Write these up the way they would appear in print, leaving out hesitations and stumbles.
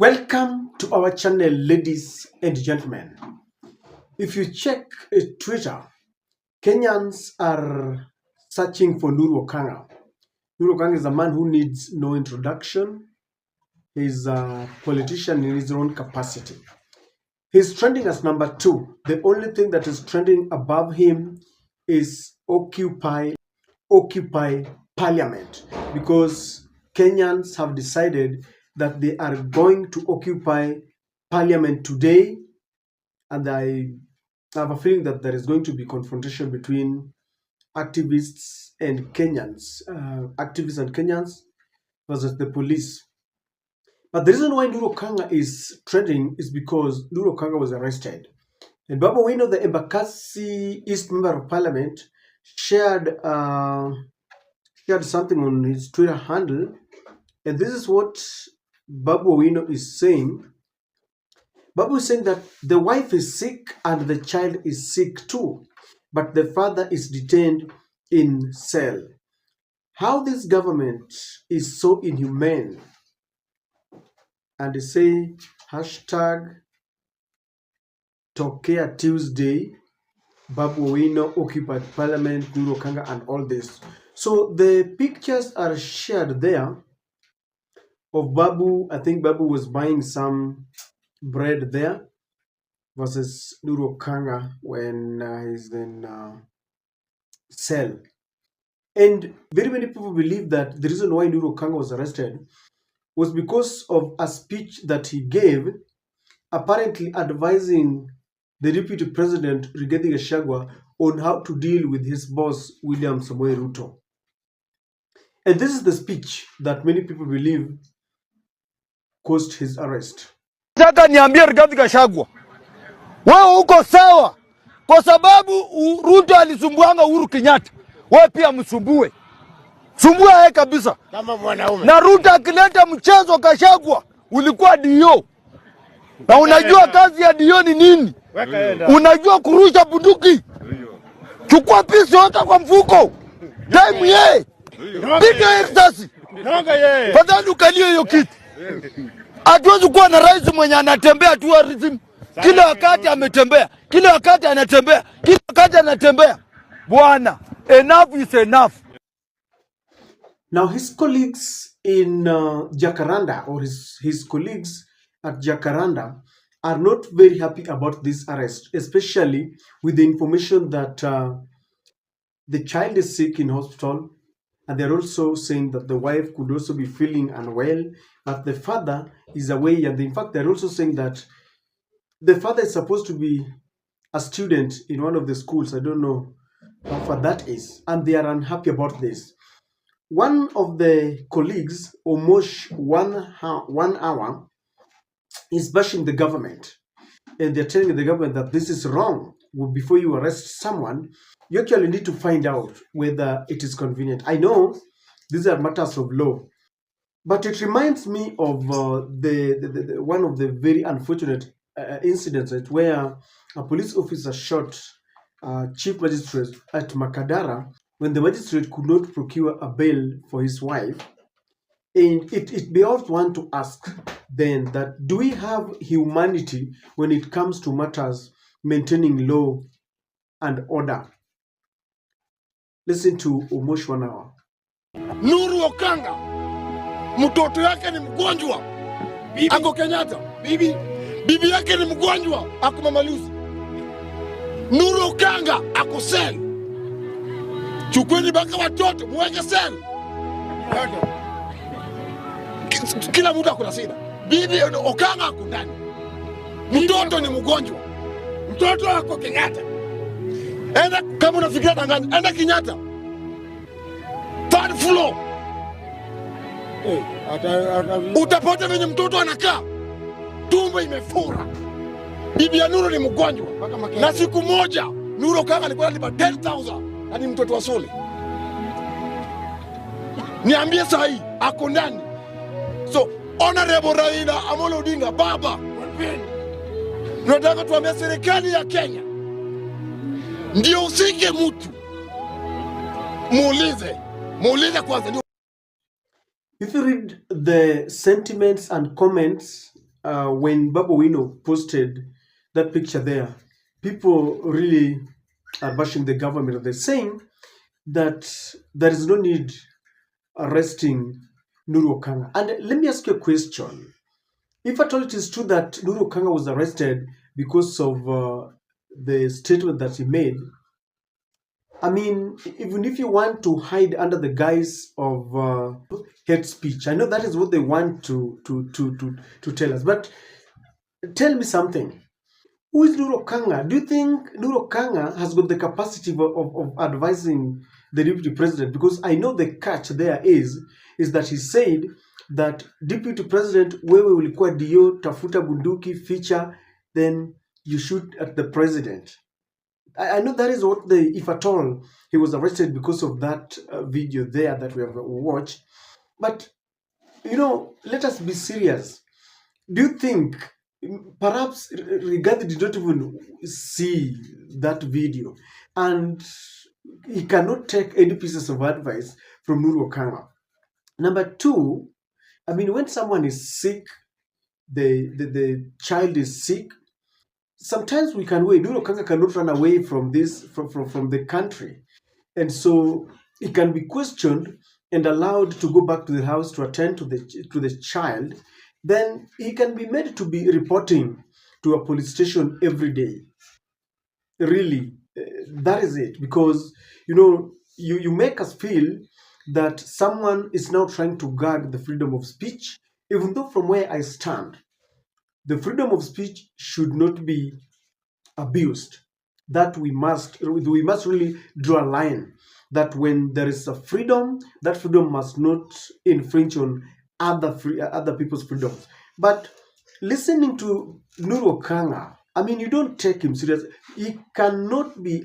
Welcome to our channel, ladies and gentlemen. If you check Twitter, Kenyans are searching for Nuru Okanga. Nuru Okanga is a man who needs no introduction. He's a politician in his own capacity. He's trending as number 2. The only thing that is trending above him is Occupy Parliament, because Kenyans have decided that they are going to occupy Parliament today, and I have a feeling that there is going to be confrontation between activists and Kenyans, versus the police. But the reason why Nuru Okanga is trending is because Nuru Okanga was arrested. And Baba Wino, the Embakasi East Member of Parliament, shared something on his Twitter handle, and this is what Babu Owino is saying. Babu is saying that the wife is sick and the child is sick too, but the father is detained in cell. How this government is so inhumane. And they say hashtag Tokea Tuesday, Babu Owino occupied Parliament, Nuru Okanga, and all this. So the pictures are shared there of Babu. I think Babu was buying some bread there versus Nuru Okanga when he's in cell. And very many people believe that the reason why Nuru Okanga was arrested was because of a speech that he gave, apparently advising the Deputy President Rigathi Gachagua on how to deal with his boss William Samoei Ruto. And this is the speech that many people believe caused his arrest. Nataka niambie Rigathi Gachagua, wewe uko sawa kwa sababu Ruto alisumbuanga Uhuru Kenyatta. Wewe pia msumbue. Sumbua yeye kabisa. Kama mwanaume. Na Ruto akileta mchezo Gachagua, ulikuwa dio. Na unajua kazi ya dio ni nini? Unajua kurusha bunduki. Chukua pisi weka kwa mfuko. Time yeye. Piga ecstasy. Nanga yeye. Fadhali ukalie hiyo kitu. Hatuwezi kuwa na rais mwenye anatembea tourism. Kila wakati ametembea. Kila wakati anatembea. Kila wakati anatembea. Bwana, enough is enough. Now his colleagues in Jacaranda, or his colleagues at Jacaranda, are not very happy about this arrest, especially with the information that the child is sick in hospital, and they're also saying that the wife could also be feeling unwell, but the father is away. And in fact, they're also saying that the father is supposed to be a student in one of the schools. I don't know how far that is, and they are unhappy about this. One of the colleagues, almost 1 hour, is bashing the government, and they're telling the government that this is wrong. Before you arrest someone, you actually need to find out whether it is convenient. I know these are matters of law, but it reminds me of the one of the very unfortunate incidents where a police officer shot chief magistrate at Makadara when the magistrate could not procure a bail for his wife. And it behoves one to ask then that, do we have humanity when it comes to matters maintaining law and order? Listen to almost 1 hour. Nuru Okanga, mtoto yake ni mgonjwa. Ako Kenyatta. Bibi yake ni mgonjwa. Ako Mama Lucy. Nuru Okanga ako cell. Chukweni baka watoto muweke cell. Kila mtu ako na shida. Bibi Okanga ako ndani. Mtoto ni mgonjwa. Mtoto ako Kenyatta. Enda kama unafikiria Tanganyika, enda Kenyatta. Third floor. Utapata venye mtoto anakaa. Tumbo imefura. Bibi ya Nuru ni mgonjwa. Na siku moja Nuru Okanga alikuwa analipa 10,000 na ni mtoto wa shule. Niambie sahi ako ndani. So Honorable Raila Amolo Odinga, baba, tunataka tuambie serikali ya Kenya ndio usike mtu. Muulize kwanza. If you read the sentiments and comments when Babu Wino posted that picture there, people really are bashing the government. They're saying that there is no need arresting Nuru Okanga. And let me ask you a question. If at all it is true that Nuru Okanga was arrested because of the statement that he made, I mean, even if you want to hide under the guise of hate speech, I know that is what they want to tell us. But tell me something. Who is Nuru Okanga? Do you think Nuru Okanga has got the capacity of advising the deputy president? Because I know the catch there is that he said that deputy president, wewe ulikuwa dio tafuta bunduki feature, then you shoot at the president. I know that is what if at all he was arrested because of that video there that we have watched. But, let us be serious. Do you think perhaps Rigathi did not even see that video and he cannot take any pieces of advice from Nuru Okanga? Number two, I mean, when someone is sick, the child is sick, sometimes we can wait. Nuru Okanga cannot run away from from the country. And so he can be questioned and allowed to go back to the house to attend to the child. Then he can be made to be reporting to a police station every day. Really, that is it. Because you make us feel that someone is now trying to guard the freedom of speech, even though from where I stand, the freedom of speech should not be abused. That we must really draw a line that when there is a freedom, that freedom must not infringe on other people's freedoms. But listening to Nuru Okanga, I mean, you don't take him serious. He cannot be.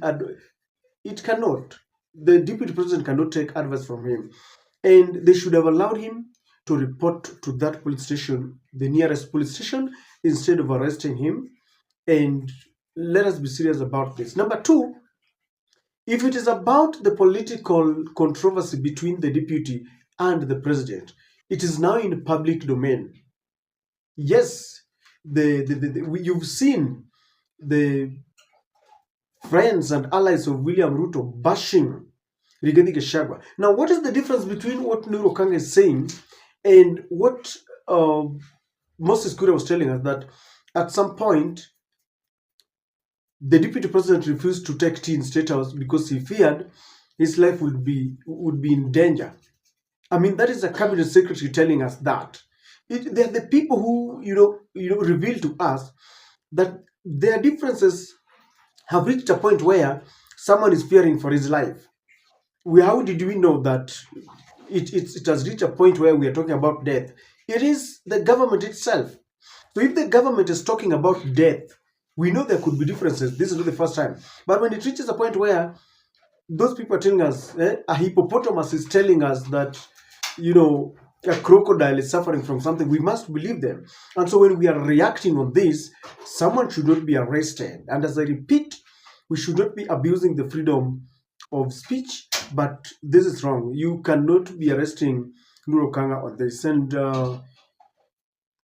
It cannot. The deputy president cannot take advice from him, and they should have allowed him to report to that police station, the nearest police station, instead of arresting him. And let us be serious about this. Number two, if it is about the political controversy between the deputy and the president, it is now in public domain. Yes, you've seen the friends and allies of William Ruto bashing Rigathi Gachagua. Now, what is the difference between what Nuru Okanga is saying and what Moses Kuria was telling us, that at some point the deputy president refused to take tea in State House because he feared his life would be in danger. I mean, that is a cabinet secretary telling us that. They're the people who reveal to us that their differences have reached a point where someone is fearing for his life. How did we know that it has reached a point where we are talking about death? It is the government itself. So if the government is talking about death, we know there could be differences. This is not the first time. But when it reaches a point where those people are telling us, a hippopotamus is telling us that, a crocodile is suffering from something, we must believe them. And so when we are reacting on this, someone should not be arrested. And as I repeat, we should not be abusing the freedom of speech, but this is wrong. You cannot be arresting Nuru Okanga on this. And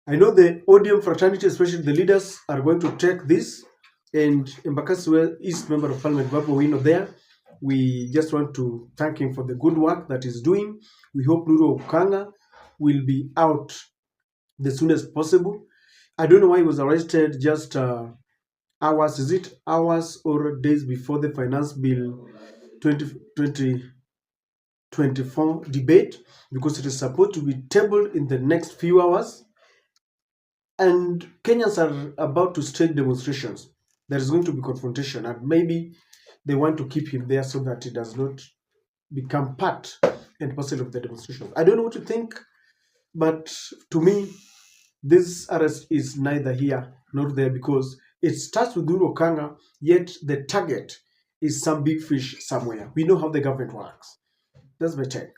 I know the Odium fraternity, especially the leaders, are going to take this. And Embakasi East Member of Parliament, Babu Wino there, we just want to thank him for the good work that he's doing. We hope Nuru Okanga will be out the soonest possible. I don't know why he was arrested just hours. Is it hours or days before the Finance Bill 2024 debate? Because it is supposed to be tabled in the next few hours. And Kenyans are about to stage demonstrations. There is going to be confrontation, and maybe they want to keep him there so that he does not become part and parcel of the demonstrations. I don't know what you think, but to me, this arrest is neither here nor there, because it starts with Nuru Okanga, yet the target is some big fish somewhere. We know how the government works. That's my take.